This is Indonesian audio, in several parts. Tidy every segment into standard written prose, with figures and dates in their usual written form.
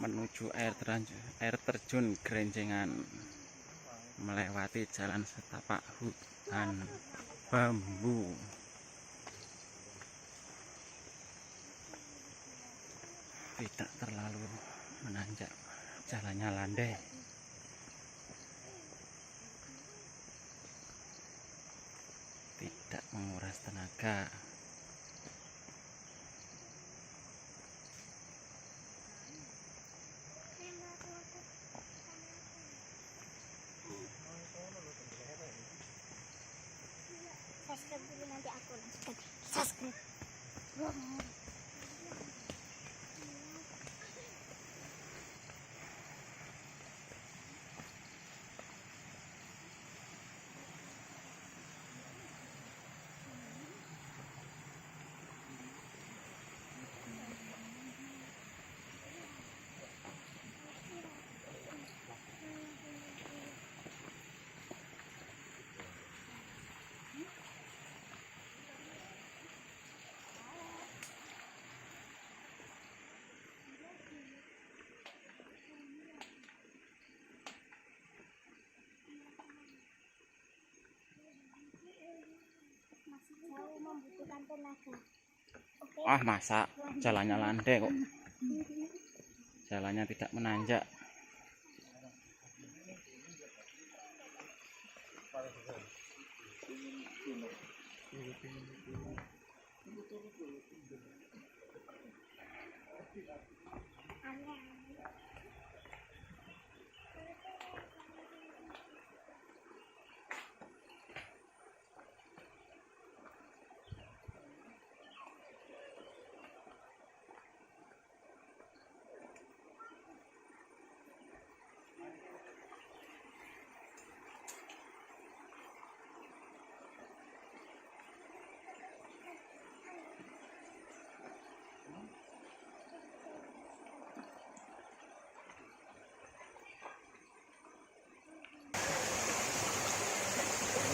menuju air terjun Gerenjengan, melewati jalan setapak hutan bambu. Tidak terlalu menanjak, jalannya landai. Tidak menguras tenaga. Subscribe dulu, nanti aku langsung subscribe. Masih jauh, membutuhkan tenaga. Ah, masa jalannya landai kok. Jalannya tidak menanjak.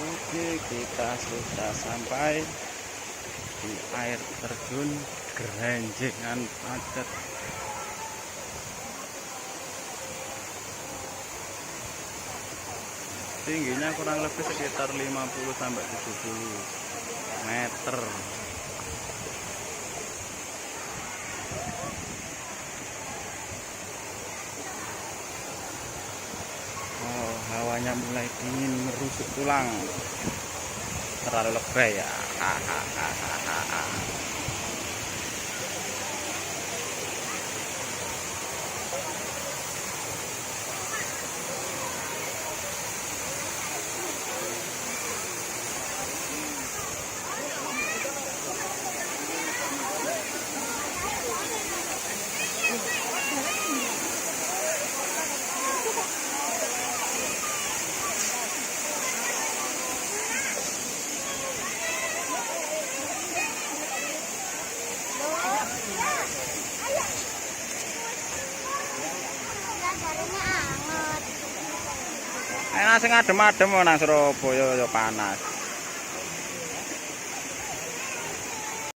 Oke, kita sudah sampai di air terjun Gerenjengan Pacet. Tingginya kurang lebih sekitar 50 sampai 70 meter. Oh, hawanya mulai dingin merusuk tulang. Terlalu lebay ya. Enak sing adem-adem nang Surabaya ya panas.